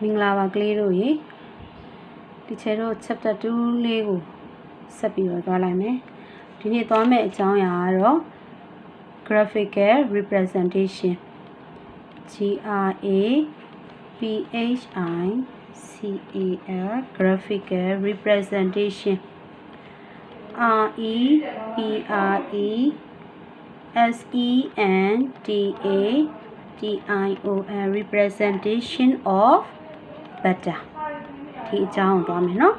Minglawa Glero ye. Teacher chapter 2 Lego Sapio Galame. Dini Tome Chang Graphical Representation GRAPHICAL Graphical Representation REPRESENTATION Representation of better. He down domino.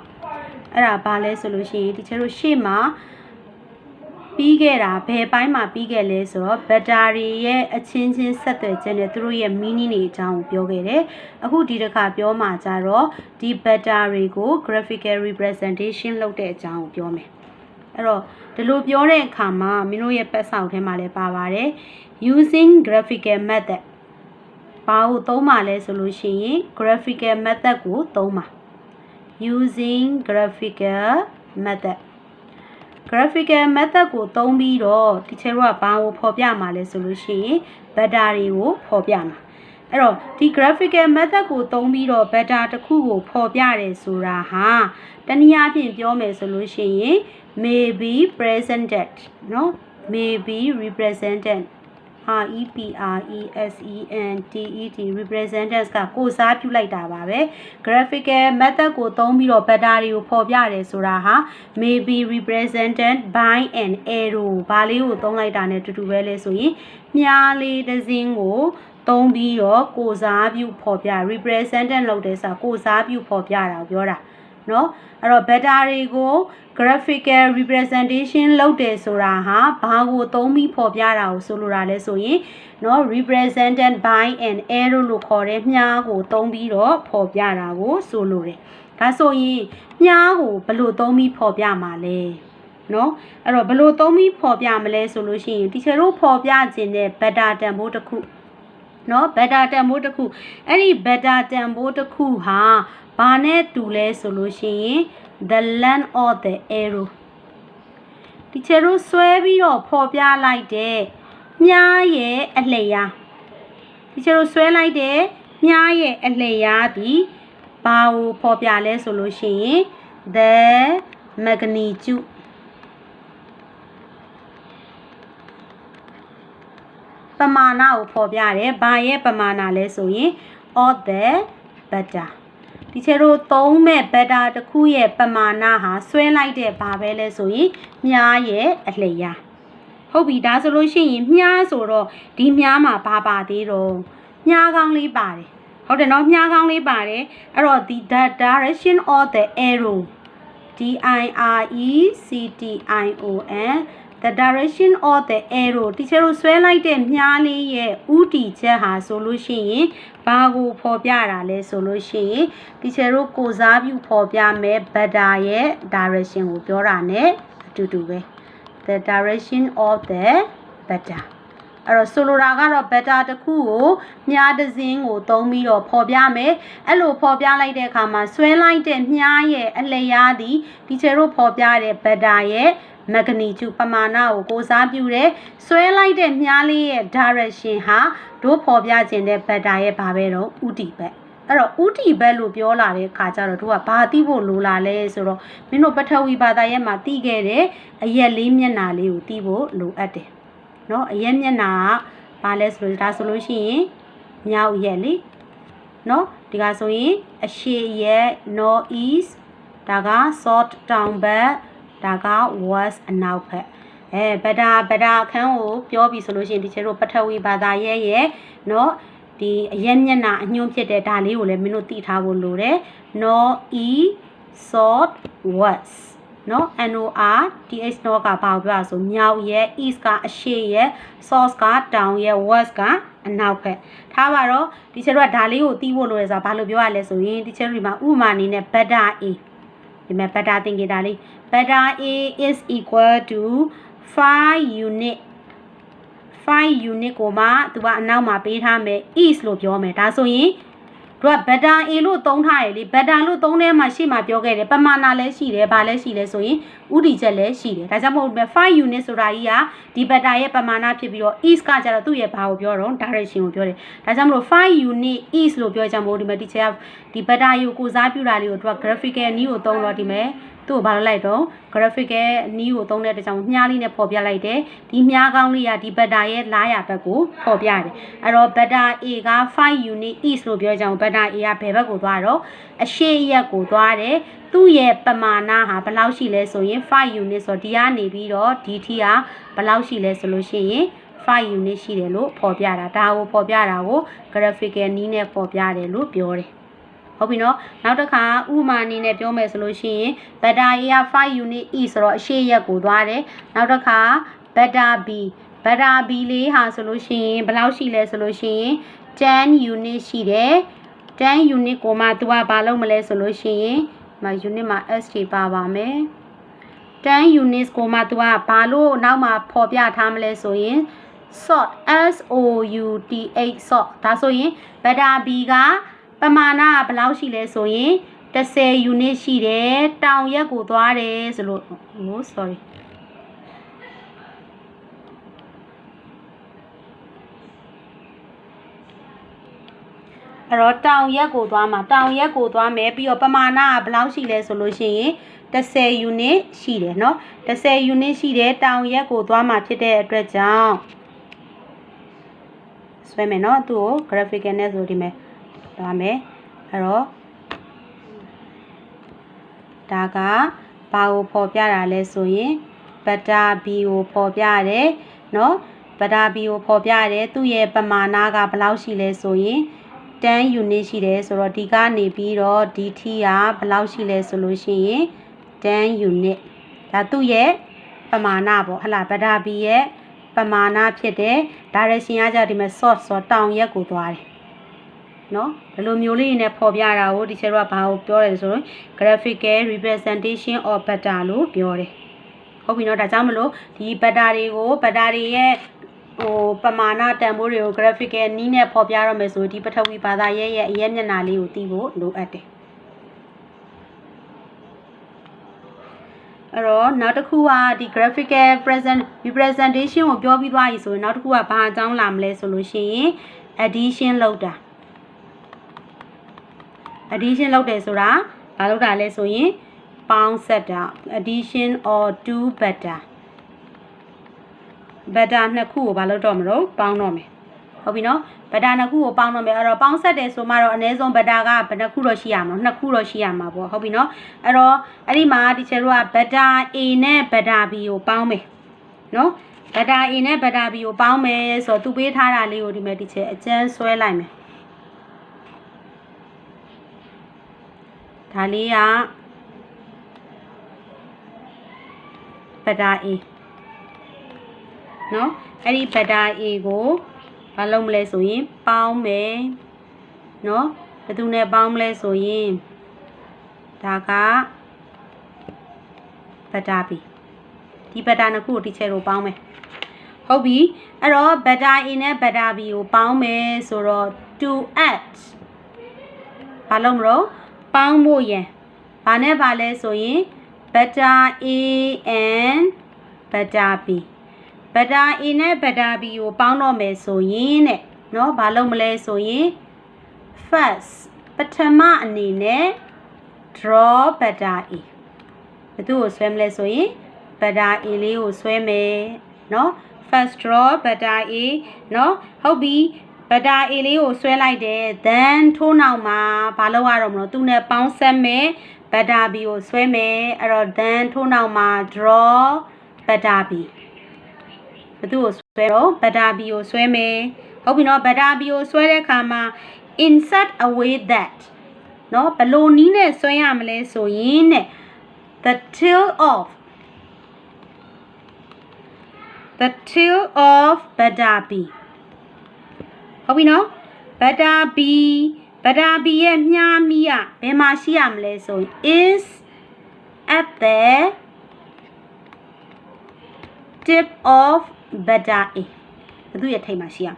Arabale solution teacher Shima Pigera, pay by my pigale so battery a changing set through a mini town piogere. A who did a capio mazaro, deep battery go graphical representation looked at town piome. Ero, the loop your comma, minoya pass out hemale pavare using graphical method. Pau tomale solution, graphical method go toma. Using graphical method. Graphical method ko tông bi ro teacher wa ba wo pho pya ma le so lo shin beta ri ko pho pya ma ai ro di graphical method ko tông bi ro beta takhu ko pho pya de so ra ha taniya phin pyo me so lo shin may be presented no may be represented REPRESENTED representers ကကိုစားပြုလိုက်တာပါပဲ graphical method ကိုသုံးပြီးတော့ battery ကိုဖော်ပြတယ်ဆိုတာဟာ may be represented by an arrow ဘာလေးကိုသုံးလိုက်တာနဲ့တူတူပဲလဲဆိုရင်မြားလေးတစ်စင်းကိုသုံးပြီးတော့ကိုစားပြုဖော်ပြ represented လုပ်တယ်ဆိုတာကိုစားပြုဖော်ပြတာကိုပြောတာနော်အဲ့တော့ battery ကို graphical representation လုပ်တယ်ဆိုတာဟာဘာကိုသုံးပြီးဖော်ပြတာကိုဆိုလိုတာလဲဆိုရင်နော် represented by an arrow လို့ခေါ်တဲ့မြားကိုသုံးပြီးတော့ဖော်ပြတာကိုဆိုလိုတယ်ဒါဆိုရင်မြားကိုဘယ်လိုသုံးပြီးဖော်ပြမှာလဲနော်အဲ့တော့ဘယ်လိုသုံးပြီးဖော်ပြမလဲဆိုလို့ရှိရင် teacher တို့ဖော်ပြခြင်းတဲ့ beta တန်ဖိုးတစ်ခုနော် beta တန်ဖိုးတစ်ခုအဲ့ဒီ beta တန်ဖိုးတစ်ခုဟာဘာနဲ့တူလဲဆိုလို့ရှိရင် the length of the arrow ဒီချေတို့ဆွဲပြီးတော့ဖော်ပြလိုက်တဲ့မြားရဲ့အလျားဒီချေတို့ဆွဲလိုက်တဲ့မြားရဲ့အလျားဒီဘာကိုဖော်ပြလဲဆိုလို့ရှိရင် the magnitude ပမာဏကိုဖော်ပြတယ်ဘာရဲ့ပမာဏလဲဆိုရင် of the betaဒီချေတို့သုံးမဲ့ beta တစ်ခုရဲ့ပမာဏဟာဆွဲလိုက်တဲ့ဘာပဲလဲဆိုရင်မြားရဲ့အလျားဟုတ်ပြီဒါဆိုလို့ရှိရင်မြားဆိုတော့ဒီမြားမှာဘာပါသေးတော့မြားကောင်းလေးပါတယ်ဟုတ်တယ်နော်မြားကောင်းလေးပါတယ်အဲ့တော့ the direction of the arrow DIRECTION the direction of the arrow ဒီချေတို့ဆွဲလိုက်တဲ့မြားလေးရဲ့ဥတီချက်ဟာဆိုလို့ရှိရင်ဘာကိုဖော်ပြတာလဲဆိုလို့ရှိရင်ဒီချေတို့ကိုစားပြုဖော်ပြမဲ့ beta ရဲ့ direction ကိုပြောတာ ਨੇ အတူတူပဲ the direction of the beta အဲ့တော့ဆိုလိုတာကတော့ beta တစ်ခုကိုမြားတစ်စင်းကိုသုံးပြီးတော့ဖော်ပြမယ်အဲ့လိုဖော်ပြလိုက်တဲ့အခါမှာဆွဲလိုက်တဲ့မြားရဲ့အလျားသည်ဒီချေတို့ဖော်ပြတဲ့ beta ရဲ့magnitude ပမာဏကိုကိုစားပြုတယ်ဆွဲလိုက်တဲ့မြားလေးရဲ့ direction ဟာတို့ဖော်ပြခြင်းတဲ့ beta ရဲ့ဘာပဲတော့ဥတီဘက်အဲ့တော့ဥတီဘက်လို့ပြောလာတဲ့အခါကျတော့တို့ကဘာသိဖို့လိုလာလဲဆိုတော့မင်းတို့ပထဝီဘာသာရဲ့မှာသိခဲ့တဲ့အရက်လေးမျက်နှာလေးကိုသိဖို့လိုအပ်တယ်နော်အရက်မျက်နှာကဘာလဲဆိုလို့ဒါဆိုလို့ရှိရင်မြောက်ရက်လေနော်ဒီကဆိုရင်အရှေ့ရက် north east ဒါက south town ဘက်ဒါက west အနောက်ဘက်ဘက်တာအခန်းကိုပြောပြီးဆိုလို့ရှိရင်ဒီချေတို့ပထဝီဘာသာရဲ့เนาะဒီအရက်မျက်နှာအညွှန်းဖြစ်တဲ့ဒါလေးကိုလည်းမင်းတို့သိထားဖို့လိုတယ် north east south west เนาะ NOR TH နော်ကဘာပြောဆိုမြောက်ရဲ့ east ကအရှေ့ရဲ့ south ကတောင်ရဲ့ west ကအနောက်ဘက်ထားပါတော့ဒီချေတို့ကဒါလေးကိုသိဖို့လိုတယ်ဆိုတာဘာလို့ပြောရလဲဆိုရင်ဒီချေတို့ဒီမှာဥပမာအနေနဲ့ beta Aဒီမှာ beta သင်ကြတာလေးbeta A is equal to 5 unit 5 unit ကိုမှသူကအနောက်မှာပေးထားမယ် east လို့ပြောမယ်ဒါဆိုရင် တို့က better A လို့သုံးထားတယ်လေ better လို့သုံးထဲမှာရှေ့မှာပြောခဲ့တယ်ပမာဏလည်းရှိတယ်ဘာလဲရှိလဲဆိုရင်ဥတီချက်လည်းရှိတယ်ဒါကြောင့်မို့5 unit ဆိုတာကြီးကဒီ better ရဲ့ပမာဏဖြစ်ပြီးတော့ is ကကြတော့သူ့ရဲ့ဘာကိုပြောတော့ direction ကိုပြောတယ်ဒါကြောင့်မို့5 unit is လို့ပြောကြမို့ဒီမှာ teacher ကဒီ better ကိုကိုစားပြုတာလေးကိုသူက graphical နည်းကိုသုံးတော့ဒီမဲ့သူ့ကိုဘာလုပ်လိုက်တော့ graphical နည်းကိုသုံးတဲ့အတွက်ကြောင့်မြားလေးနဲ့ပေါ်ပြလိုက်တယ်ဒီမြားကောင်းလေးကဒီ better ရဲ့လားရဘက်ကိုပေါ်ပြတယ်အဲ့တော့ better A က5 unit is လို့ပြောကြအောင် better A ကဘယ်ဘက်ကိုသွားတော့အရှေ့ရက်ကိုသွားတယ်သူ့ရဲ့ပမာဏဟာဘယ်လောက်ရှိလဲဆိုရင်5 unit ဆိုဒီကနေပြီးတော့ဒီထီကဘယ်လောက်ရှိလဲဆိုလို့ရှိရင်5 unit ရှိတယ်လို့ပေါ်ပြတာဒါကိုပေါ်ပြတာကို graphical နည်းနဲ့ပေါ်ပြတယ်လို့ပြောတယ်ဟုတ်ပြီနော်နောက်တစ်ခါဥမာအနေနဲ့ပြောမယ်ဆိုလို့ရှိရင် beta A က5 unit E ဆိုတော့အရှေ့ရက်ကိုသွားတယ်နောက်တစ်ခါ beta B လေးဟာဆိုလို့ရှိရင်ဘယ်လောက်ရှိလဲဆိုလို့ရှိရင်10 unit ရှိတယ်10 unit ကိုမှသူကဘာလုပ်မလဲဆိုလို့ရှိရင်ဒီမှာ unit မှာ S တွေပါပါမယ်10 units ကိုမှသူကဘာလို့နောက်မှာပေါ်ပြထားမလဲဆိုရင် sort SOUT ဒါဆိုရင် beta B ကပမာဏကဘယ်လောက်ရှိလဲဆိုရင်10 unit ရှိတယ်တောင်ရက်ကိုသွားတယ်ဆိုလို့sorry အဲ့တော့တောင်ရက်ကိုသွားမယ်ပြီးတော့ပမာဏကဘယ်လောက်ရှိလဲဆိုလို့ရှိရင်10 unit ရှိတယ်เนาะ10 unit ရှိတယ်တောင်ရက်ကိုသွားမှာဖြစ်တဲ့အတွက်ကြောင့်ဆွဲမယ်เนาะသူ့ကို graphical နဲ့ဆိုဒီမဲ့သွားမယ်အဲ့တော့ဒါကဘာကိုပေါ်ပြတာလဲဆိုရင် beta B ကိုပေါ်ပြတယ်เนาะ beta B ကိုပေါ်ပြတယ်သူ့ရဲ့ပမာဏကဘယ်လောက်ရှိလဲဆိုရင်10 unit ရှိတယ်ဆိုတော့ဒီကနေပြီးတော့ဒီထီကဘယ်လောက်ရှိလဲဆိုလို့ရှိရင်10 unit ဒါသူ့ရဲ့ပမာဏပေါ့ဟလာ beta B ရဲ့ပမာဏဖြစ်တယ် direction ကကြဒီမှာ source ဆိုတောင်ရက်ကိုသွားတယ်နော်ဘယ်လိုမျိုးလေးနဲ့ပေါ်ပြတာကိုဒီချက်တော့ဘာကိုပြောတယ်ဆိုတော့ graphical representation of beta လို့ပြောတယ်ဟုတ်ပြီနော်ဒါကြောင့်မလို့ဒီ beta တွေကို beta တွေရဲ့ပမာဏတန်ဖိုးတွေကို graphical နည်းနဲ့ပေါ်ပြရမယ်ဆိုဒီပထဝီဘာသာရဲ့အရက်မျက်နှာလေးကိုသိဖို့လိုအပ်တယ်အဲ့တော့နောက်တစ်ခုကဒီ graphical representation ကိုပြောပြီးသွားပြီဆိုရင်နောက်တစ်ခုကဘာအကြောင်းလာမလဲဆိုလို့ရှိရင် addition လုပ်တယ်ဆိုတာဘာလုပ်တာလဲဆိုရင်ပေါင်းဆက်တာ addition or two beta နှစ်ခုကိုဘာလုပ်တော့မလို့ပေါင်းတော့မယ်ဟုတ်ပြီနော် beta နှစ်ခုကိုပေါင်းတော့မယ်အဲ့တော့ပေါင်းဆက်တယ်ဆိုမှတော့အနည်းဆုံး beta ကဘယ်နှခုတော့ရှိရမှာနှစ်ခုတော့ရှိရမှာပေါ့ဟုတ်ပြီနော်အဲ့တော့အဲ့ဒီမှာဒီချေတို့က beta A နဲ့ beta B ကိုပေါင်းမယ်နော် beta A နဲ့ beta B ကိုပေါင်းမယ်ဆိုတော့သူပေးထားတာလေးကိုဒီမဲ့ဒီချေအကျန်းဆွဲလိုက်မယ်ဒါလေးက beta A နော်အဲ့ဒီ beta A ကိုဘာလုပ်မလဲဆိုရင်ပေါင်းမယ်နော်ဘယ်သူနဲ့ပေါင်းမလဲဆိုရင်ဒါက beta B ဒီ beta နှစ်ခုကိုဒီချဲကိုပေါင်းမယ်ဟုတ်ပြီအဲ့တော့ beta A နဲ့ beta B ကိုပေါင်းမယ်ဆိုတော့ to add ဘာလုပ်မလို့ပေါင်းဖို့ရန်ဘာနဲ့ပါလဲဆိုရင် beta A and beta B beta A နဲ့ beta B ကိုပေါင်းတော့မယ်ဆိုရင်တဲ့เนาะဘာလုပ်မလဲဆိုရင် first ပထမအနေနဲ့ draw beta A ဘယ်သူကိုဆွဲမလဲဆိုရင် beta A လေးကိုဆွဲမယ်เนาะ first draw beta A เนาะဟုတ်ပြီ beta A လေးကိုဆွဲလိုက်တယ် then ထိုးနောက်မှာဘာလုပ်ရတော့မလို့သူနဲ့ပေါင်းဆက်မယ် beta B ကိုဆွဲမယ်အဲ့တော့ then ထိုးနောက်မှာ draw beta B ဘယ်သူကိုဆွဲတော့ beta B ကိုဆွဲမယ်ဟုတ်ပြီနော် beta B ကိုဆွဲတဲ့အခါမှာ insert away that နော်ဘယ်လိုနည်းနဲ့ဆွဲရမလဲဆိုရင်တဲ့ the tail of beta B ဟုတ်ပြီနော် beta B ရဲ့မြားမီးကဘယ်မှာရှိရမလဲဆိုရင် is at the tip of beta A ဘယ်သူရဲ့ထိပ်မှာရှိရမ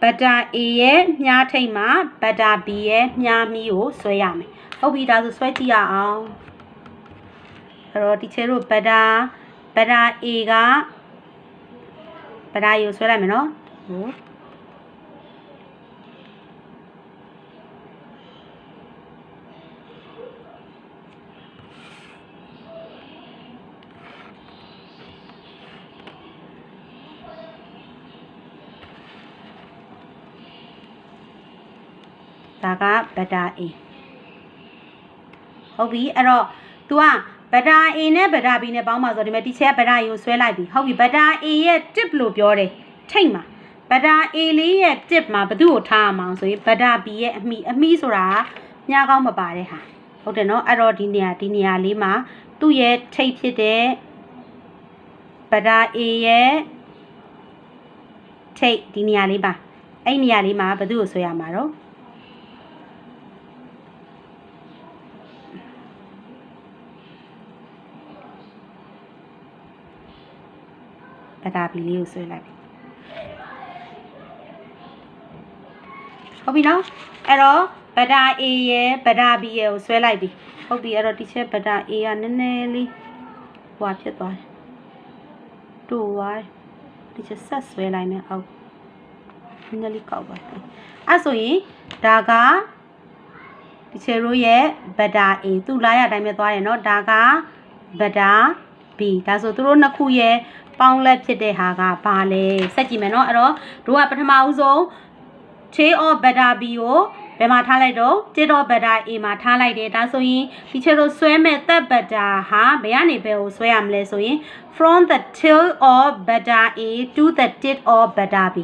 လဲ butter A ရဲ့မြားထိတ်မှာ butter B ရဲ့မြားမီးကိုဆွဲရမယ်ဟုတ်ပြီဒါဆိုဆွဲကြည့်ရအောင်အဲ့တော့ဒီချေတို့ butter A က butter A ကိုဆွဲလိုက်မယ်နော်ဟုတ်ဒါက butter A ဟုတ်ပြီအဲ့တော့ तू က butter A နဲ့ butter B နဲ့ပေါင်းပါဆိုဒီမဲ့ဒီချက် butter A ကိုဆွဲလိုက်ပြီဟုတ်ပြီ butter A ရဲ့ tip လို့ပြောတယ်ထိတ်မှာ butter A လေးရဲ့ tip မှာဘယ်သူ့ကိုထားအောင်ဆိုရင် butter B ရဲ့အမီဆိုတာမြားကောင်းမပါတဲ့ဟာဟုတ်တယ်နော်အဲ့တော့ဒီနေရာလေးမှာသူ့ရဲ့ထိတ်ဖြစ်တဲ့ butter A ရဲ့ထိတ်ဒီနေရာလေးပါအဲ့နေရာလေးမှာဘယ်သူ့ကိုဆွဲရမှာတော့butter B လေးကိုဆွဲလိုက်ပြီဟုတ်ပြီနော်အဲ့တော့ butter A ရဲ့ butter B ရဲ့ကိုဆွဲလိုက်ပြီဟုတ်ပြီအဲ့တော့ဒီချက် butter A ကနည်းနည်းလေးဟွာဖြစ်သွားတယ်တူသွားတယ်ဒီချက်ဆက်ဆွဲလိုက်မယ်အောက်နည်းနည်းလေးကောက်ပါအဲ့ဆိုရင်ဒါကဒီချက်ရိုးရဲ့ butter A သူ့လာရအတိုင်းပဲသွားတယ်နော်ဒါက butter B ဒါဆိုသူတို့နှစ်ခုရဲ့ပေါင်းလက်ဖြစ်တဲ့ဟာကဘာလဲစက်ကြည့်မယ်နော်အဲ့တော့တို့ကပထမဦးဆုံး chain of butter B ကိုဘယ်မှာထားလိုက်တော့ chain of butter A မှာထားလိုက်တယ်ဒါဆိုရင်ဒီချက်တို့ဆွဲမဲ့ that butter ဟာဘယ်ကနေဘယ်ကိုဆွဲရမလဲဆိုရင် from the tail of butter A to the tip of butter B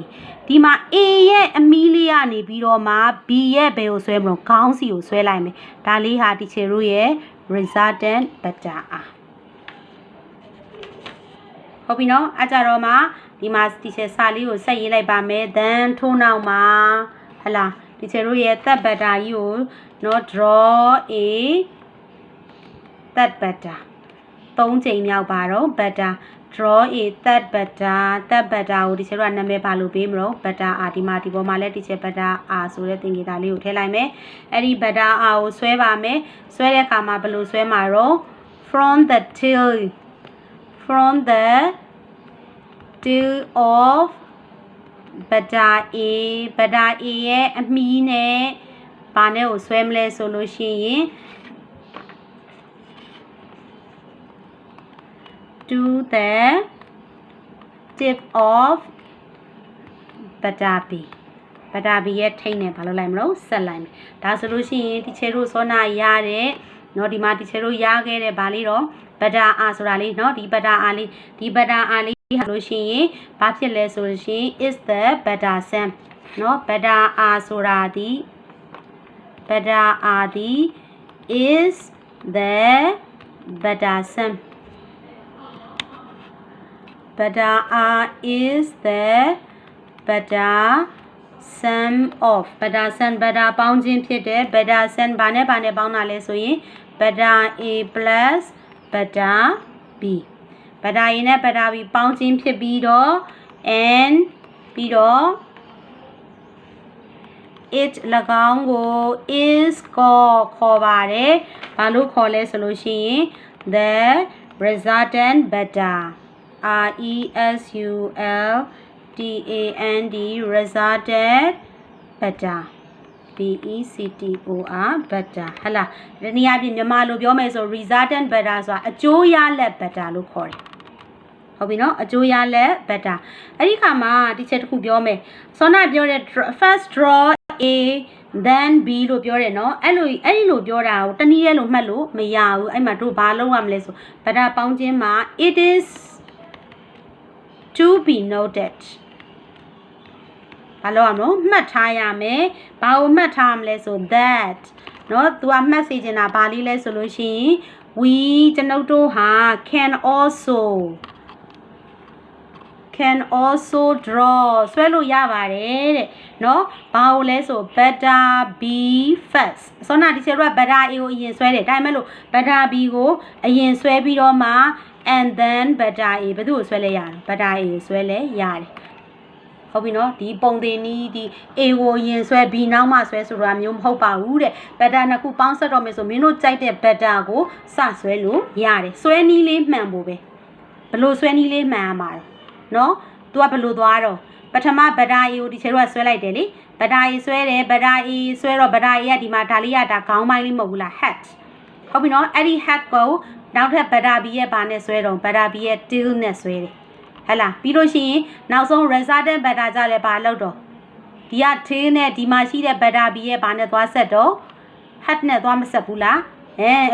ဒီမှာ A ရဲ့အမီးလေးကနေပြီးတော့မှ B ရဲ့ဘယ်ကိုဆွဲမလို့ခေါင်းစီကိုဆွဲလိုက်မယ်ဒါလေးဟာဒီချက်တို့ရဲ့ resultant butter ဟုတ်ပြီနော်အကြတော့မှဒီမှာဒီချက်စာလေးကိုဆက်ရေးလိုက်ပါမယ် then ထိုးနောက်မှာဟလာဒီချက်တို့ရဲ့ that butter ကြီးကိုနော် draw a that butter 3ချိန်မြောက်ပါတော့ butter draw a that butter ကိုဒီချက်တို့ကနာမည်ပါလို့ပေးမလို့ butter ဒီမှာဒီပေါ်မှာလည်းဒီချက် butter ဆိုတဲ့သင်္ကေတလေးကိုထည့်လိုက်မယ်အဲ့ဒီ butter ကိုဆွဲပါမယ်ဆွဲတဲ့အခါမှာဘယ်လိုဆွဲမှာတော့ from the tail of butter A ရဲ့အမီးနဲ့ဘာနဲ့ကိုဆွဲမလဲဆိုလို့ရှိရင် to the tip of butter B ရဲ့ထိတ်နဲ့ဘာလုပ်လိုက်မလို့ဆက်လိုက်မယ်ဒါဆိုလို့ရှိရင်ဒီချေတို့စောနာရတဲ့เนาะဒီမှာဒီချေတို့ရခဲ့တဲ့ဗာလေးတော့ butter ဆိုတာလေးเนาะဒီ butter လေးဟာလို့ရှိရင်ဘာဖြစ်လဲဆိုလို့ရှိရင် is the butter sum เนาะ butter ဆိုတာဒီ butter is the butter sum butter is the butter sum of butter sum butter ပေါင်းခြင်းဖြစ်တဲ့ butter sum ဘာနဲ့ပေါင်းတာလဲဆိုရင် butter A plus butter B butter A နဲ့ butter B ပေါင်းခြင်းဖြစ်ပြီးတော့ and ပြီးတော့ it ၎င်းကို is ခေါ်ပါတယ်ဘာလို့ခေါ်လဲဆိုလို့ရှိရင် the resultant butter resultant resultant butter BECTOR butter ဟလာဒီနေရာပြင်မြန်မာလိုပြောမယ်ဆို resultant butter ဆိုတာအကျိုးရလဒ် butter လို့ခေါ်တယ်ဟုတ်ပြီနော်အကျိုးရလဒ် butter အဲ့ဒီခါမှာဒီချက်တစ်ခုပြောမယ်စောနာပြောတဲ့ first draw A then B လို့ပြောတယ်နော်အဲ့လိုပြောတာကိုတနည်းရဲလို့မှတ်လို့မရဘူးအဲ့မှာတို့ဘာလုပ်ရမလဲဆို butter ပေါင်းခြင်းမှာ it is to be noted ဘာလို့ရမလို့မှတ်ထားရမယ်ဘာကိုမှတ်ထားမလဲဆို that เนาะသူကမှတ်စေချင်တာဘာလေးလဲဆိုလို့ရှိရင် we ကျွန်ုပ်တို့ဟာ can also draw ဆွဲလို့ရပါတယ်တဲ့เนาะဘာကိုလဲဆို butter B first စောနာဒီချက်တော့ butter A ကိုအရင်ဆွဲတယ်ဒါပေမဲ့လို့ butter B ကိုအရင်ဆွဲပြီးတော့မှ and then butter A ဘယ်သူ့ကိုဆွဲလဲရတယ် butter A ကိုဆွဲလဲရတယ် ဟုတ်ပြီနော်ဒီပုံသင်နည်းဒီ A ကိုရင်ဆွဲ B နောက်မှဆွဲဆိုတာမျိုးမဟုတ်ပါဘူးတဲ့ဘက်တာနှစ်ခုပေါင်းဆက်တော့မယ်ဆိုမင်းတို့ကြိုက်တဲ့ဘက်တာကိုစဆွဲလို့ရတယ်ဆွဲနည်းလေးမှန်ဖို့ပဲဘလို့ဆွဲနည်းလေးမှန်ရမှာနော်သူကဘလို့သွားတော့ပထမဘက်တာ A ကိုဒီချေတို့ကဆွဲလိုက်တယ်လေဘက်တာ A ဆွဲတယ်ဘက်တာ A ဆွဲတော့ဘက်တာ A ကဒီမှာဒါလေးကဒါခေါင်းပိုင်းလေးမဟုတ်ဘူးလား hat ဟုတ်ပြီနော်အဲ့ဒီ hat ကိုနောက်ထပ်ဘက်တာ B ရဲ့ဘာနဲ့ဆွဲတော့ဘက်တာ B ရဲ့ tail နဲ့ဆွဲတယ်ဟဲ့လားပြီးလို့ရှိရင်နောက်ဆုံး resultant beta ကြလဲဘာလောက်တော့ဒီက tail နဲ့ဒီမှာရှိတဲ့ beta B ရဲ့ဘာနဲ့သွားဆက်တော့ hat နဲ့သွားမဆက်ဘူးလား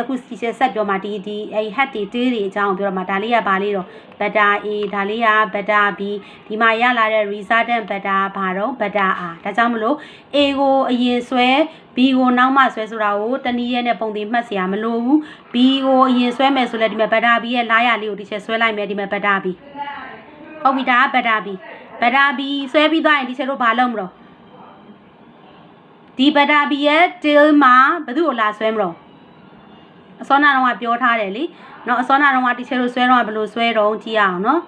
အခု teacher ဆက်ပြောမှာဒီအဲ့ hat တွေ tail တွေအကြောင်းပြောတော့မှာဒါလေးကဘာလေးတော့ beta A ဒါလေးက beta B ဒီမှာရလာတဲ့ resultant beta ဘာတော့ beta R ဒါကြောင့်မလို့ A ကိုအရင်ဆွဲ B ကိုနောက်မှဆွဲဆိုတာကိုတနည်းရဲနဲ့ပုံသင်မှတ်စရာမလိုဘူး B ကိုအရင်ဆွဲမယ်ဆိုလဲဒီမှာ beta B ရဲ့လာရလေးကို teacher ဆွဲလိုက်မယ်ဒီမှာ beta Bဟုတ်ပြီဒါကဘက်တာဘီဆွဲပြီးသွားရင်ဒီချက်တို့ဘာလုပ်မလို့ဒီဘက်တာဘီရဲ့ tail မှာဘယ်သူ့ကိုလာဆွဲမလို့အစောနာတော့ကပြောထားတယ်လीเนาะအစောနာတော့ကဒီချက်တို့ဆွဲတော့ဘယ်လိုဆွဲတော့ကြည့်ရအောင်เนาะ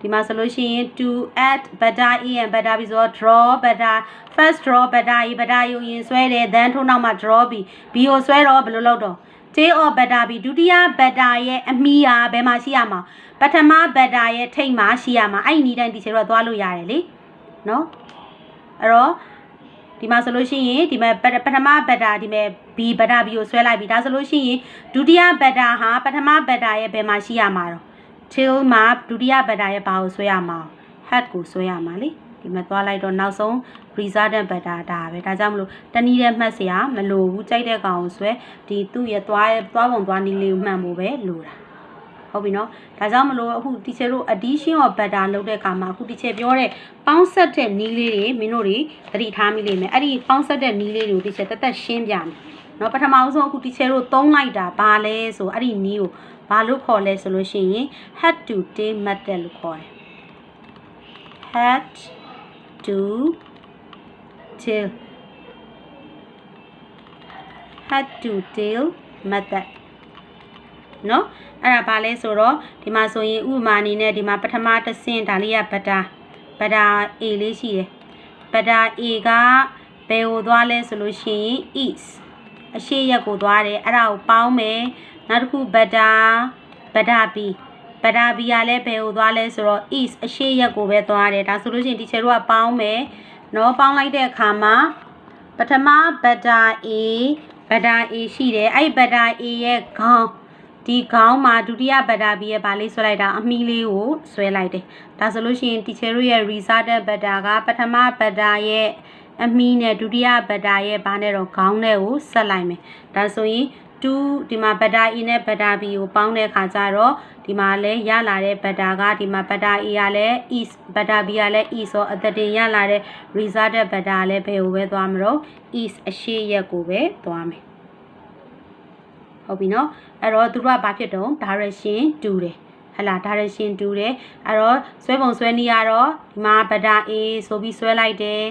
ဒီမှာဆိုလို့ရှိရင် to add beta A and beta B ဆိုတော့ draw beta first draw beta A beta A ကိုရင်ဆွဲတယ် then ထို့နောက်မှာ draw B ကိုဆွဲတော့ဘယ်လိုလုပ်တော့tail of beta B ဒုတိယ beta ရဲ့အမီဟာဘယ်မှာရှိရမှာပထမ beta ရဲ့ထိပ်မှာရှိရမှာအဲ့ဒီနီးတိုင်းဒီချေတော့သွားလို့ရတယ်လေနော်အဲ့တော့ဒီမှာဆိုလို့ရှိရင်ဒီမှာပထမ beta ဒီမှာ B beta B ကိုဆွဲလိုက်ပြီဒါဆိုလို့ရှိရင်ဒုတိယ beta ဟာပထမ beta ရဲ့ဘယ်မှာရှိရမှာတော့ tail မှာဒုတိယ beta ရဲ့ဘာကိုဆွဲရမှာ hat ကိုဆွဲရမှာလေဒီမှာသွားလိုက်တော့နောက်ဆုံး resultant beta ဒါပဲဒါကြောင့်မလို့တနည်းနဲ့မှတ်စရာမလိုဘူးကြိုက်တဲ့ကောင်ကိုဆွဲဒီသူ့ရဲ့သွားပုံသွားနည်းလေးကိုမှန်ဖို့ပဲလိုတာဟုတ်ပြီနော်ဒါကြောင့်မလို့အခု teacher တို့ addition of beta လုပ်တဲ့အခါမှာအခု teacher ပြောတဲ့ပေါင်းဆက်တဲ့နည်းလေးတွေမင်းတို့တွေသတိထားမိလိမ့်မယ်အဲ့ဒီပေါင်းဆက်တဲ့နည်းလေးတွေကို teacher တက်ရှင်းပြမယ်နော်ပထမဆုံးအခု teacher တို့သုံးလိုက်တာဘာလဲဆိုအဲ့ဒီနည်းကိုဘာလို့ခေါ်လဲဆိုလို့ရှိရင် head to tail method လို့ခေါ်တယ် head to tail head to tail method နော်အဲ့ဒါဘာလဲဆိုတော့ဒီမှာဆိုရင်ဥပမာအနေနဲ့ဒီမှာပထမတစ်ဆင့်ဒါလေးကဘက်တာ A လေးရှိတယ်ဘက်တာ A ကဘယ်ကိုသွားလဲဆိုလို့ရှိရင် east အရှေ့ရက်ကိုသွားတယ်အဲ့ဒါကိုပေါင်းမယ်နောက်တစ်ခုဘက်တာ B ကလည်းဘယ်ကိုသွားလဲဆိုတော့ east အရှေ့ရက်ကိုပဲသွားတယ်ဒါဆိုလို့ရှိရင်ဒီချေတို့ကပေါင်းမယ်နော်ပေါင်းလိုက်တဲ့အခါမှာပထမဘက်တာ A ရှိတယ်အဲ့ဘက်တာ A ရဲ့ခေါင်းဒီခေါင်းမှာဒုတိယဘက်တာ B ရဲ့ဗာလေးဆွဲလိုက်တာအမီလေးကိုဆွဲလိုက်တယ်ဒါဆိုလို့ရှိရင် teacher တို့ရဲ့ resultant ဘက်တာကပထမဘက်တာရဲ့အမီနဲ့ဒုတိယဘက်တာရဲ့ဘာနဲ့တော့ခေါင်းနဲ့ကိုဆက်လိုက်မယ်ဒါဆိုရင်2ဒီမှာဘက်တာ A နဲ့ဘက်တာ B ကိုပေါင်းတဲ့အခါကျတော့ဒီမှာလဲရလာတဲ့ဘက်တာကဒီမှာဘက်တာ A ကလည်း east ဘက်တာ B ကလည်း east ဆိုအသက်တင်ရလာတဲ့ resultant ဘက်တာကလည်းဘယ်ကိုပဲသွားမလို့ east အရှေ့ရက်ကိုပဲသွားမယ်ဟုတ်ပြီနော်အဲ့တော့သူတို့ကဘာဖြစ်တော့ direction တူတယ်ဟလာ direction တူတယ်အဲ့တော့ဆွဲပုံဆွဲနည်းကတော့ဒီမှာဘက်တာ A ဆိုပြီးဆွဲလိုက်တယ်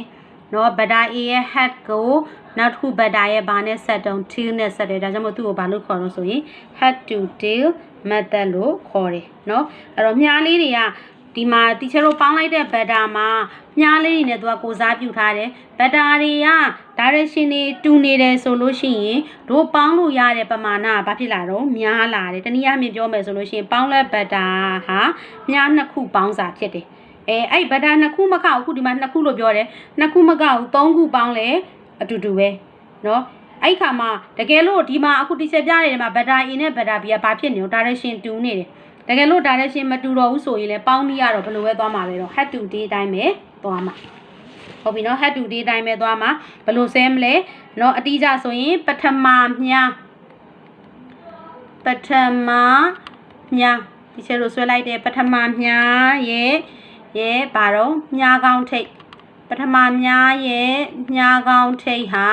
နော်ဘက်တာ A ရဲ့ head ကိုနောက်တစ်ခုဘက်တာရဲ့ဘာနဲ့ဆက်တုံး tail နဲ့ဆက်တယ်ဒါကြောင့်မို့သူ့ကိုဘာလို့ခေါ်လို့ဆိုရင် head to tail method လို့ခေါ်တယ်နော်အဲ့တော့မြားလေးတွေကဒီမှာ teacher တို့ပေါင်းလိုက်တဲ့ဘက်တာမှာမြားလေးတွေနဲ့သူကကိုစားပြုထားတယ်ဘက်တာတွေက direction တွေတူနေတယ်ဆိုလို့ရှိရင်တို့ပေါင်းလို့ရတဲ့ပမာဏကဘာဖြစ်လာတော့များလာတယ်တနည်းအားဖြင့်ပြောမယ်ဆိုလို့ရှိရင်ပေါင်းလက်ဘက်တာဟာမြားနှစ်ခုပေါင်းစာဖြစ်တယ်အဲ့ဘက်တာနှစ်ခုမကအခုဒီမှာနှစ်ခုလို့ပြောတယ်နှစ်ခုမကဘူးသုံးခုပေါင်းလဲအတူတူပဲနော်အဲ့ခါမှာတကယ်လို့ဒီမှာအခု teacher ပြနေတဲ့မှာဘက်တာ A နဲ့ဘက်တာ B ကဘာဖြစ်နေတော့ direction တူနေတယ်တကယ်လို့ direction မတူတော့ဘူးဆိုရင်လည်းပေါင်းပြီးရတော့ဘယ်လိုပဲသွားမှာပဲတော့ head to tail အတိုင်းပဲသွားမှာဟုတ်ပြီနော် head to tail အတိုင်းပဲသွားမှာဘယ်လိုဆဲမလဲနော်အတိအကျဆိုရင်ပထမမြားဒီချက်လို့ဆွဲလိုက်တဲ့ပထမမြားရဲ့ဘာတော့မြားကောင်းထိပ်ပထမမြားရဲ့မြားကောင်းထိပ်ဟာ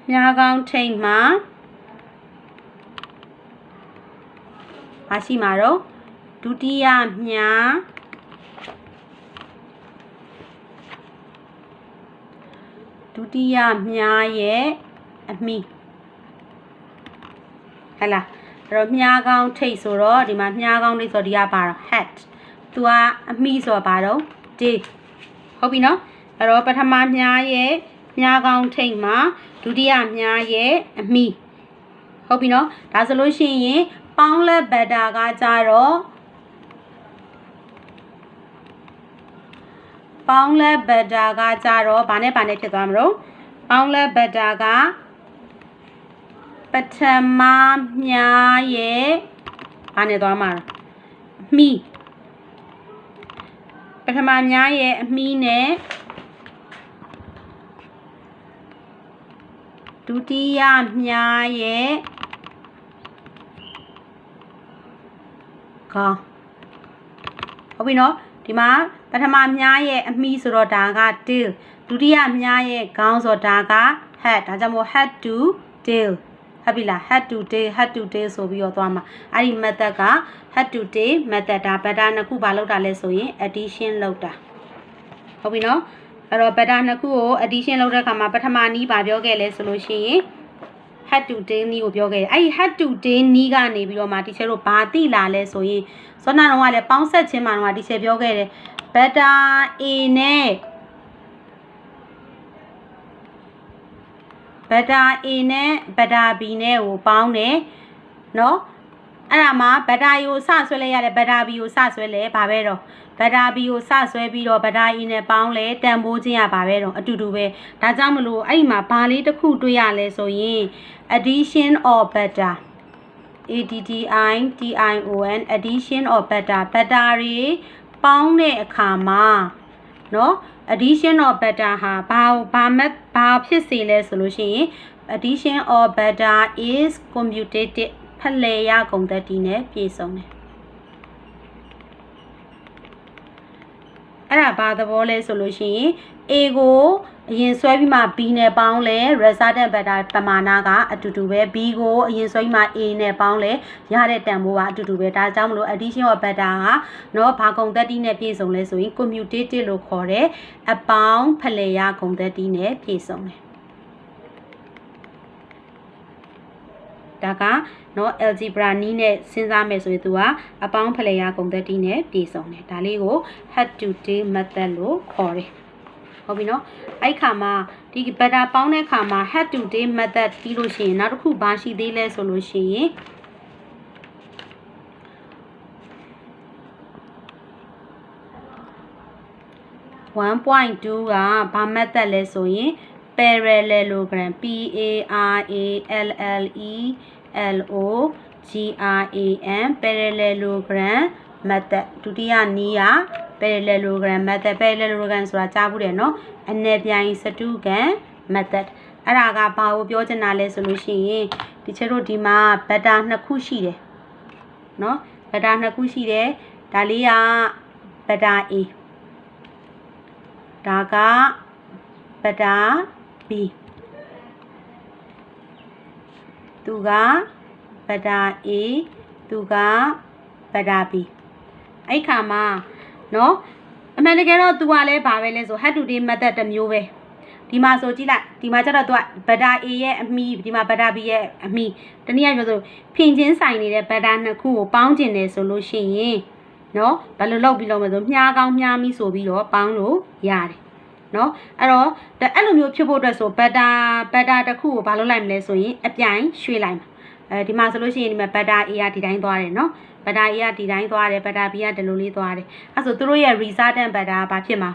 မြားကောင်းထိပ်မှာရှိမှာတော့ဒုတိယမြားရဲ့အမီ ဟဲ့လားအဲ့တော့မြားကောင်းထိတ်ဆိုတော့ဒီမှာမြားကောင်းထိတ်ဆိုဒီကပါတော့ hat သူကအမိဆိုပါတော့ day ဟုတ်ပြီနော်အဲ့တော့ပထမမြားရဲ့မြားကောင်းထိတ်မှာဒုတိယမြားရဲ့အမိဟုတ်ပြီနော်ဒါဆိုလို့ရှိရင်ပေါင်းလက်ဘက်တာကကြတော့ပေါင်းလက်ဘက်တာကကြတော့ဘာနဲ့ဖြစ်သွားမလို့ပေါင်းလက်ဘက်တာကပထမမြားရဲ့ဘာနဲ့သွားမှာအမိပထမမြားရဲ့အမိနဲ့ဒုတိယမြားရဲ့ခေါင်းဟုတ်ပြီနော်ဒီမှာပထမမြားရဲ့အမိဆိုတော့ဒါက tail ဒုတိယမြားရဲ့ခေါင်းဆိုတော့ဒါက head ဒါကြောင့်မို့ head to tail ဟုတ်ပြီလား head to tail ဆိုပြီးတော့သွားမှာအဲ့ဒီ method က head to tail method ဒါ pattern နှစ်ခုပါလောက်တာလဲဆိုရင် addition လောက်တာဟုတ်ပြီနော်အဲ့တော့ pattern နှစ်ခုကို addition လုပ်တဲ့အခါမှာပထမနည်းပါပြောခဲ့လဲဆိုလို့ရှိရင် head to tail နည်းကိုပြောခဲ့တယ်အဲ့ဒီ head to tail နည်းကနေပြီးတော့မှတီချာတို့ဘာသိလာလဲဆိုရင်စောနာတော့ကလည်းပေါင်းဆက်ခြင်းမှာတော့တီချာပြောခဲ့တယ် beta A နဲ့ beta A နဲ့ beta B နဲ့ကိုပေါင်းတယ်နော်အဲ့ဒါမှာ beta A ကိုစဆွဲလဲရတယ် beta B ကိုစဆွဲလဲဘာပဲတော့ beta B ကိုစဆွဲပြီးတော့ beta A နဲ့ပေါင်းလဲတန်ဖိုးခြင်းရပါပဲတော့အတူတူပဲဒါကြောင့်မလို့အဲ့ဒီမှာဘာလေးတစ်ခုတွေ့ရလဲဆိုရင် addition of beta addition addition of beta beta တွေပေါင်းတဲ့အခါမှာနော် addition of beta ဟာဘာဖြစ်စေလဲဆိုလို့ရှိရင် addition of beta is commutative ဖလှယ်ရကုန်တတ်တည်နဲ့ပြည့်စုံတယ်အဲ့ဒါဘာသဘောလဲဆိုလို့ရှိရင် A ကိုအရင်ဆွဲပြီးမှ B နဲ့ပေါင်းလဲ resultant beta ပမာဏကအတူတူပဲ B ကိုအရင်ဆွဲပြီးမှ A နဲ့ပေါင်းလဲရတဲ့တန်ဖိုးကအတူတူပဲဒါကြောင့်မလို့ addition of beta ကနော်ဘာကုန်တတ်တည်နဲ့ပြည့်စုံလဲဆိုရင် commutative လို့ခေါ်တဲ့အပေါင်းဖလှယ်ရကုန်တတ်တည်နဲ့ပြည့်စုံတယ်ဒါကနော် algebra နည်းနဲ့စဉ်းစားမယ်ဆိုရင်သူကအပေါင်းဖလှယ်ရကုန်တတ်တည်နဲ့ပြည့်စုံတယ်ဒါလေးကို head to tail method လို့ခေါ်တယ်ဟုတ်ပြီနော်အဲ့ခါမှာဒီ beta ပေါင်းတဲ့ခါမှာ head to tail method ပြီးလို့ရှိရင်နောက်တစ်ခုဘာရှိသေးလဲဆိုလို့ရှိရင်1.2 ကဘာ method လဲဆိုရင်parallelogram PARALLELOGRAM parallelogram method ဒုတိယနည်းက parallelogram method parallelogram ဆိုတာကြားဘူးတယ်နော်အနယ်ပြိုင်စတုဂံ method အဲ့ဒါကဘာကိုပြောချင်တာလဲဆိုလို့ရှိရင်ဒီချက်တို့ဒီမှာ beta နှစ်ခုရှိတယ်နော် beta နှစ်ခုရှိတယ်ဒါလေးက beta A ဒါက beta B သူက beta A သူက beta B အဲ့ခါမှာနော်အမှန်တကယ်တော့သူကလည်းဘာပဲလဲဆို head to tail method တစ်မျိုးပဲဒီမှာဆိုကြည့်လိုက်ဒီမှာကျတော့သူက beta A ရဲ့အမီဒီမှာ beta B ရဲ့အမီတနည်းအားဖြင့်ဆိုဖင်ချင်းဆိုင်နေတဲ့ beta နှစ်ခုကိုပေါင်းကျင်တယ်ဆိုလို့ရှိရင်နော်ဘယ်လိုလုပ်ပြီးလုပ်မလဲဆိုမြားကောင်းမြားမီဆိုပြီးတော့ပေါင်းလို့ရတယ်နော်အဲ့တော့အဲ့လိုမျိုးဖြစ်ဖို့အတွက်ဆို beta တစ်ခုကိုဘာလုပ်လိုက်မလဲဆိုရင်အပြိုင်ရွှေ့လိုက်မှာဒီမှာဆိုလို့ရှိရင်ဒီမှာ beta A ကဒီတိုင်းသွားတယ်နော် beta A ကဒီတိုင်းသွားတယ် beta B ကဒီလိုလေးသွားတယ်အဲ့ဆိုသူတို့ရဲ့ resultant beta ကဘာဖြစ်မှာ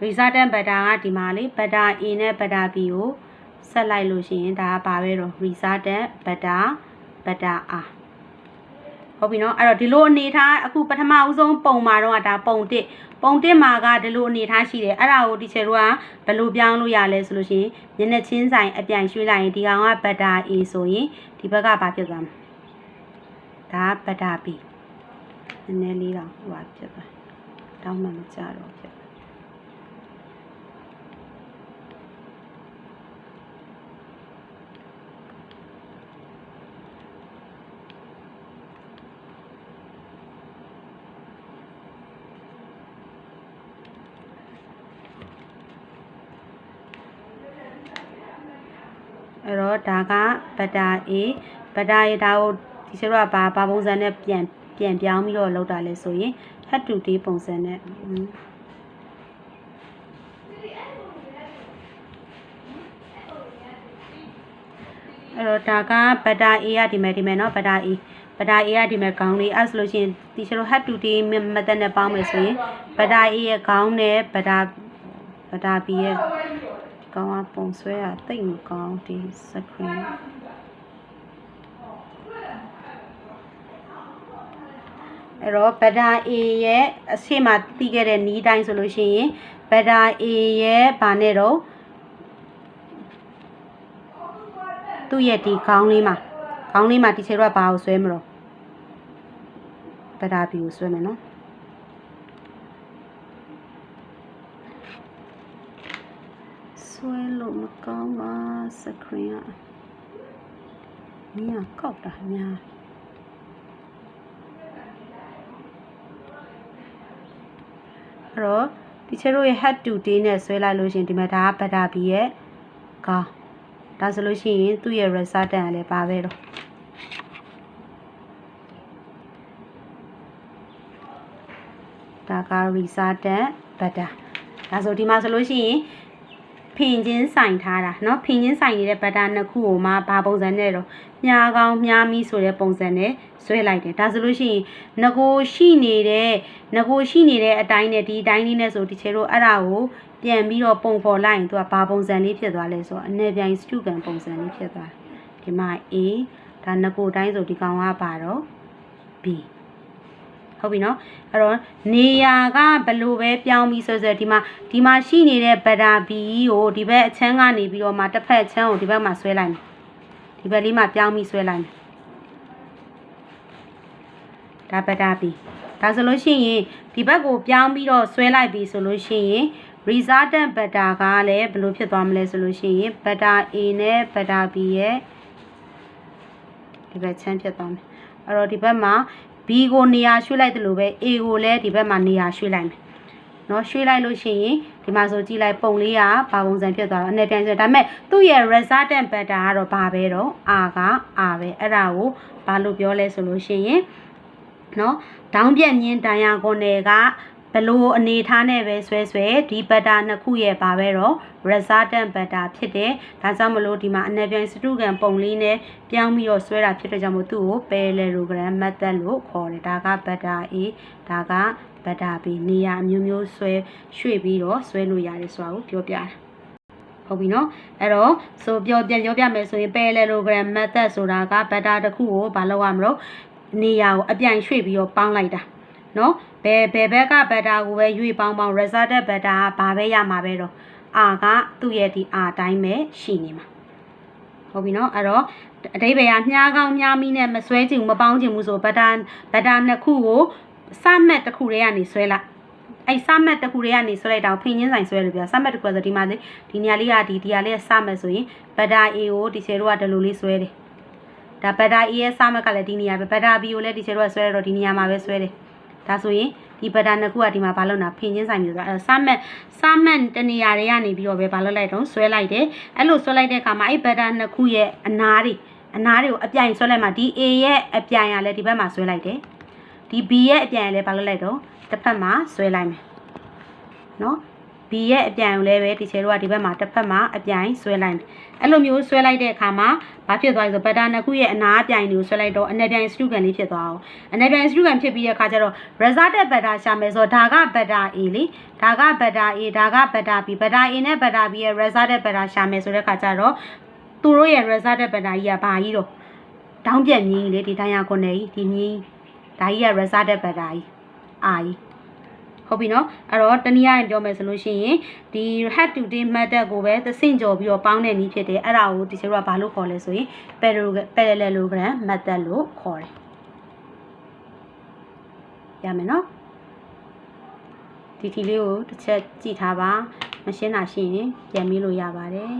resultant beta ကဒီမှာလေ beta A နဲ့ beta B ကိုဆက်လိုက်လို့ရှိရင်ဒါကဘာပဲတော့ resultant beta R ဟုတ်ပြီနော်အဲ့တော့ဒီလိုအနေထားအခုပထမဦးဆုံးပုံမှာတော့ဒါပုံ1မှာကဒီလိုအနေထားရှိတယ်အဲ့ဒါကိုဒီချေတို့ကဘယ်လိုပြောင်းလို့ရလဲဆိုလို့ရှိရင်မျက်နှာချင်းဆိုင်အပြိုင်ရွှေ့လိုက်ရင်ဒီကောင်က beta A ဆိုရင်ဒီဘက်ကဘာဖြစ်သွားမလဲဒါက beta B နည်းနည်းလေးတော့ဟိုပါဖြစ်သွားတောင်းမှမကြတော့ဖြစ်အဲ့တော့ဒါက beta A bada e da o teacher ba bongsan ne pian piang mi lo da le so yin had to day bongsan ne daga bada e ya di me no bada e ya di me kaung ni as lo shin teacher had to day method ne paung me so yin bada e ye kaung ne bada bi ye kaung a pong sway a tai ma kaung di screen အဲ့တော့ဗဒါ A ရဲ့အရှိမတီးခဲ့တဲ့နီးတိုင်းဆိုလို့ရှိရင်ဗဒါ A ရဲ့ဘာနဲ့တော့သူ့ရဲ့ဒီခေါင်းလေးမှာတီချေတော့ဘာကိုဆွဲမလို့ဗဒါ B ကိုဆွဲမယ်နော်ဆွဲလို့မကောင်းပါစခရင်อ่ะညာကောက်တာညာအဲ့တော့ဒီချေတို့ရဲ့ head to day နဲ့ဆွဲလိုက်လို့ရှင်ဒီမှာဒါကဗဒါ B ရဲ့ခေါင်းဒါဆိုလို့ရှိရင်သူ့ရဲ့ resultant ကလည်းပါပဲတော့ဒါက resultant ဗဒါဒါဆိုဒီမှာဆိုလို့ရှိရင်ဖင်ချင်းဆိုင်ထားတာเนาะဖင်ချင်းဆိုင်နေတဲ့ဗဒါနှစ်ခုကိုမှဘာပုံစံနဲ့တော့မြားကောင်းမြားမီဆိုတဲ့ပုံစံနဲ့ဆွဲလိုက်တယ်ဒါဆိုလို့ရှိရင်ငကိုရှိနေတဲ့အတိုင်းနဲ့ဒီအတိုင်းလေးနဲ့ဆိုဒီချေတို့အဲ့ဒါကိုပြန်ပြီးတော့ပုံဖော်လိုက်ရင်သူကဘာပုံစံလေးဖြစ်သွားလဲဆိုတော့အနေပြိုင်စတုကန်ပုံစံလေးဖြစ်သွားတယ်ဒီမှာ A ဒါငကိုတိုင်းဆိုဒီကောင်ကပါတော့ B ဟုတ်ပြီနော်အဲ့တော့နေရာကဘလို့ပဲပြောင်းပြီးဆိုဒီမှာရှိနေတဲ့ဗဒါ B ကိုဒီဘက်အချမ်းကနေပြီးတော့မှတစ်ဖက်အချမ်းကိုဒီဘက်မှာဆွဲလိုက်မယ်ဒီဘက်လေးမှာပြောင်းပြီးဆွဲလိုက်မယ်ဒါဗဒါ B ဒါဆိုလို့ရှိရင်ဒီဘက်ကိုပြောင်းပြီးတော့ဆွဲလိုက်ပြီဆိုလို့ရှိရင် resultant ဗဒါကလည်းဘလို့ဖြစ်သွားမလဲဆိုလို့ရှိရင်ဗဒါ A နဲ့ဗဒါ B ရဲ့ဒီဘက်ချမ်းဖြစ်သွားမယ်အဲ့တော့ဒီဘက်မှာB ကိုနေရာရွှေ့လိုက်တယ်လို့ပဲ A ကိုလည်းဒီဘက်မှာနေရာရွှေ့လိုက်မယ်เนาะရွှေ့လိုက်လို့ရှိရင်ဒီမှာဆိုကြည့်လိုက်ပုံလေးကဘာပုံစံဖြစ်သွားတော့အနေပြန်ဆိုဒါပေမဲ့သူ့ရဲ့ resultant vector ကတော့ဘာပဲတော့ R က R ပဲအဲ့ဒါကိုဘာလို့ပြောလဲဆိုလို့ရှိရင်เนาะဒေါင်းပြက်မြင်းတန်ရာကွန်နယ်ကဘလို့အနေထားနဲ့ပဲဆွဲဒီ vector နှစ်ခုရဲ့ဘာပဲတော့ resultant vector ဖြစ်တယ်ဒါကြောင့်မလို့ဒီမှာအနေပြန်စတုကန်ပုံလေးနဲ့ပြောင်းပြီးတော့ဆွဲတာဖြစ်တဲ့ကြောင့်မို့သူ့ကို parallelogram method လို့ခေါ်တယ်ဒါက vector A ဒါက vector B နေရာမျိုးရွှေ့ပြီးတော့ဆွဲလို့ရတယ်ဆိုတာကိုပြောပြတာဟုတ်ပြီနော်အဲ့တော့ဆိုပြန်ပြောပြမယ်ဆိုရင် parallelogram method ဆိုတာက vector တစ်ခုကိုဘာလုပ်ရမလို့နေရာကိုအပြိုင်ရွှေ့ပြီးတော့ပေါင်းလိုက်တာနော်ဘယ်ဘက်ကဗက်တာကိုပဲရွေးပေါင်းresultant ဗက်တာကဘာပဲရမှာပဲတော့ R ကသူ့ရဲ့ဒီ R တိုင်းပဲရှိနေမှာဟုတ်ပြီနော်အဲ့တော့အဓိပ္ပာယ်ကမြားကောင်းမြားမီးနဲ့မဆွဲချင်မပေါင်းချင်ဘူးဆိုဗက်တာနှစ်ခုကိုစမှတ်တစ်ခုတည်းကနေဆွဲလိုက်အဲ့စမှတ်တစ်ခုတည်းကနေဆွဲလိုက်တော့ဖင်ချင်းဆိုင်ဆွဲလို့ပြစမှတ်တစ်ခုဆိုဒီမှာဒီနေရာလေးကဒီနေရာလေးကစမှတ်ဆိုရင်ဗက်တာ A ကိုဒီချေတို့ကဒီလိုလေးဆွဲတယ်ဒါဗက်တာ A ရဲ့စမှတ်ကလည်းဒီနေရာပဲဗက်တာ B ကိုလည်းဒီချေတို့ကဆွဲတော့ဒီနေရာမှာပဲဆွဲတယ်ဒါဆိုရင်ဒီဗက်တာနှစ်ခုကဒီမှာဘာလုပ်တာဖင်ချင်းဆိုင်မျိုးဆိုအဲစမှတ်တနေရာတွေကနေပြီးတော့ပဲဘာလုပ်လိုက်တော့ဆွဲလိုက်တယ်အဲ့လိုဆွဲလိုက်တဲ့အခါမှာအဲ့ဗက်တာနှစ်ခုရဲ့အနားတွေကိုအပြိုင်ဆွဲလိုက်မှာဒီ A ရဲ့အပြိုင်ကလည်းဒီဘက်မှာဆွဲလိုက်တယ်ဒီ B ရဲ့အပြိုင်ကလည်းဘာလုပ်လိုက်တော့တစ်ဖက်မှာဆွဲလိုက်မယ်နော် B ရဲ့အပြိုင်ကိုလည်းပဲဒီချေတို့ကဒီဘက်မှာတစ်ဖက်မှာအပြိုင်ဆွဲလိုက်မယ်အဲ့လိုမျိုးဆွဲလိုက်တဲ့အခါမှာဘာဖြစ်သွားလဲဆိုဗက်တာနှစ်ခုရဲ့အနာအပြိုင်တွေကိုဆွဲလိုက်တော့အနေပြိုင်စတုကန်လေးဖြစ်သွားအောင်အနေပြိုင်စတုကန်ဖြစ်ပြီးတဲ့အခါကျတော့ resultant ဗက်တာရှာမယ်ဆိုတော့ဒါကဗက်တာ A လေဒါကဗက်တာ A ဒါကဗက်တာ B ဗက်တာ A နဲ့ဗက်တာ B ရဲ့ resultant ဗက်တာရှာမယ်ဆိုတဲ့အခါကျတော့သူတို့ရဲ့ resultant ဗက်တာကြီးကဘာကြီးတော့တောင်းပြက်မြင်းလေဒီတိုင်းရခွန်နေဒီမြင်းဒါကြီးက resultant ဗက်တာကြီး R ကြီးဟုတ်ပြီနော်အဲ့တော့တနည်းအားဖြင့်ပြောမယ်ဆိုလို့ရှိရင်ဒီ head to day method ကိုပဲသစင့်ကြော်ပြီးတော့ပေါင်းတဲ့နည်းဖြစ်တယ်အဲ့ဒါကိုဒီကျတို့ကဘာလို့ခေါ်လဲဆိုရင် parallelogram method လို့ခေါ်တယ်ရမယ်နော်ဒီလေးကိုတစ်ချက်ကြည့်ထားပါမရှင်းတာရှိရင်ပြန်ပြီးလို့ရပါတယ်